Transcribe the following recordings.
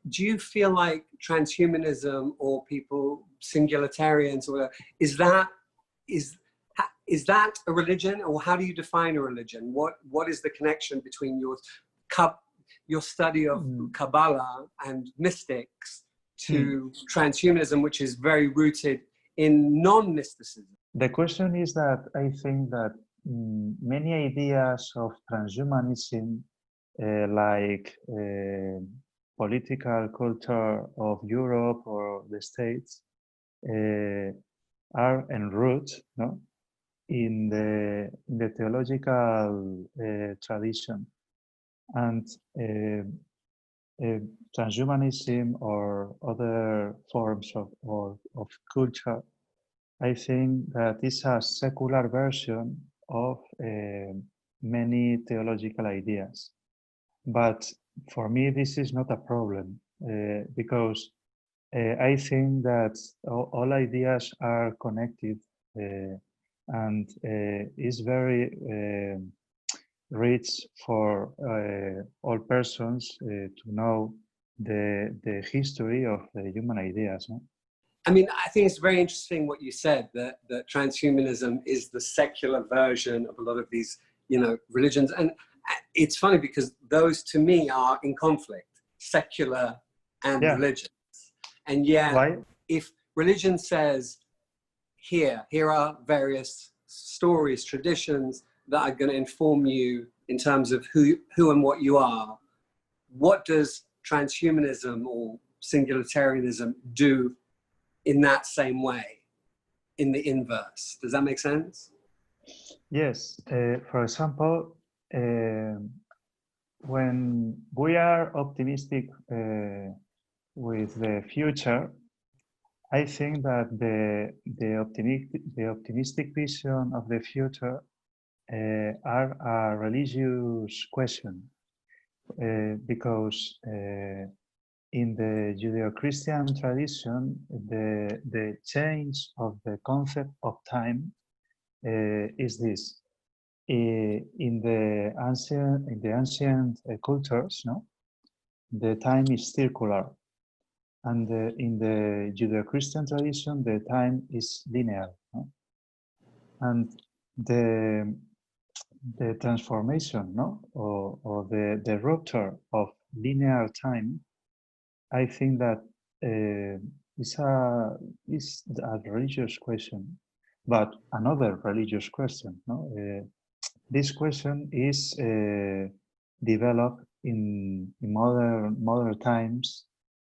do you feel like transhumanism or people, singularitarians, or whatever, is that a religion, or how do you define a religion? What is the connection between your study of Kabbalah and mystics to transhumanism, which is very rooted in non-mysticism? The question is that I think that many ideas of transhumanism, like political culture of Europe or the States, are enrooted, no, in the theological tradition, and transhumanism or other forms of culture, I think that is a secular version of many theological ideas. But for me, this is not a problem, because I think that all ideas are connected, and is very rich for all persons to know the history of the human ideas. No? I mean, I think it's very interesting what you said, that transhumanism is the secular version of a lot of these, religions. And it's funny because those to me are in conflict, secular and religions. And yet, why? If religion says, here are various stories, traditions that are going to inform you in terms of who and what you are, what does transhumanism or singularitarianism do in that same way, in the inverse? Does that make sense? Yes. For example, when we are optimistic with the future, I think that the optimistic vision of the future are a religious question, because in the Judeo-Christian tradition, the change of the concept of time is this. In the ancient cultures, no, the time is circular, and in the Judeo-Christian tradition, the time is linear. No? And the transformation, no, or the rupture of linear time, I think that is a religious question, but another religious question. No, this question is developed in modern times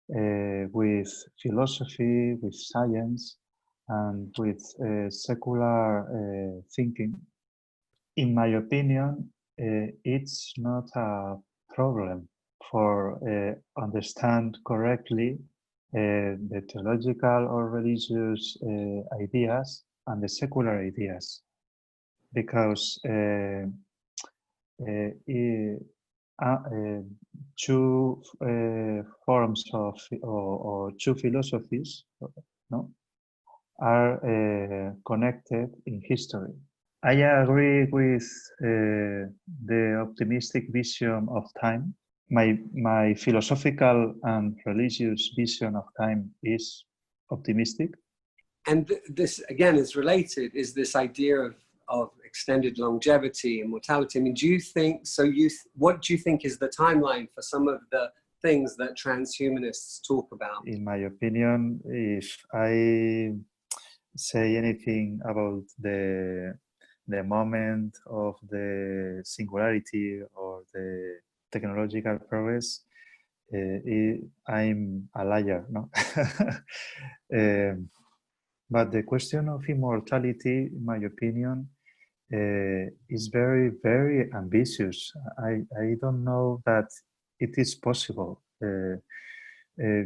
with philosophy, with science, and with secular thinking. In my opinion, it's not a problem for understand correctly the theological or religious ideas and the secular ideas, because two forms of or two philosophies, no, are connected in history. I agree with the optimistic vision of time. My philosophical and religious vision of time is optimistic. And this, again, is related, is this idea of extended longevity and mortality. I mean, do you think, what do you think is the timeline for some of the things that transhumanists talk about? In my opinion, if I say anything about the moment of the singularity or the technological progress, I'm a liar, no? But the question of immortality, in my opinion, is very, very ambitious. I don't know that it is possible,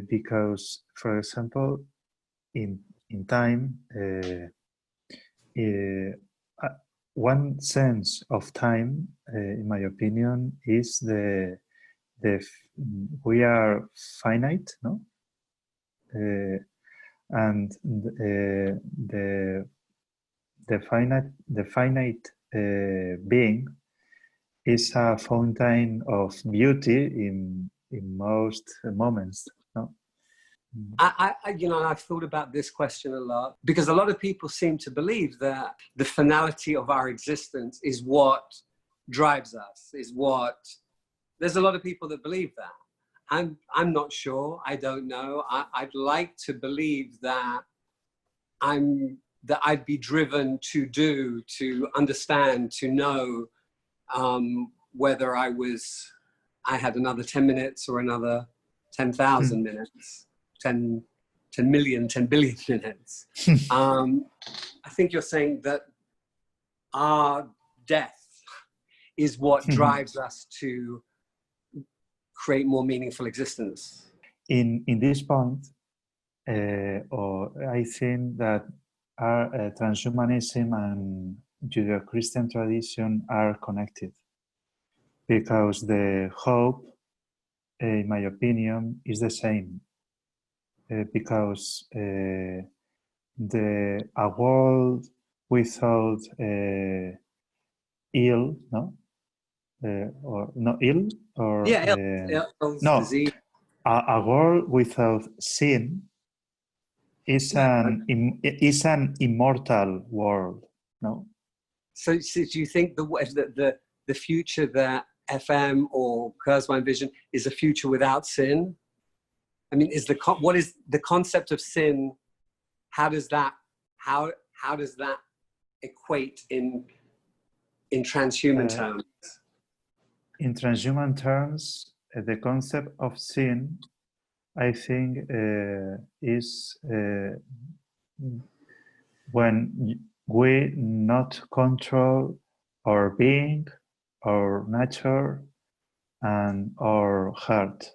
because, for example, in time, one sense of time, in my opinion, is we are finite, no? And the finite being is a fountain of beauty in in most moments. No? I've thought about this question a lot because a lot of people seem to believe that the finality of our existence is what drives us, there's a lot of people that believe that. I'm not sure. I don't know. I'd like to believe that I'd be driven to understand, to know whether I had another 10 minutes or another 10,000 minutes. 10 million, 10 billion minutes. I think you're saying that our death is what drives us to create more meaningful existence. In this point, or I think that our transhumanism and Judeo-Christian tradition are connected because the hope, in my opinion, is the same. Because a world without ill, no, or no ill, or no, disease. A world without sin is an immortal world, no. So do you think the future that FM or Kurzweil vision is a future without sin? I mean, what is the concept of sin? How does that equate in transhuman terms? In transhuman terms, the concept of sin, I think, is when we not control our being, our nature, and our heart.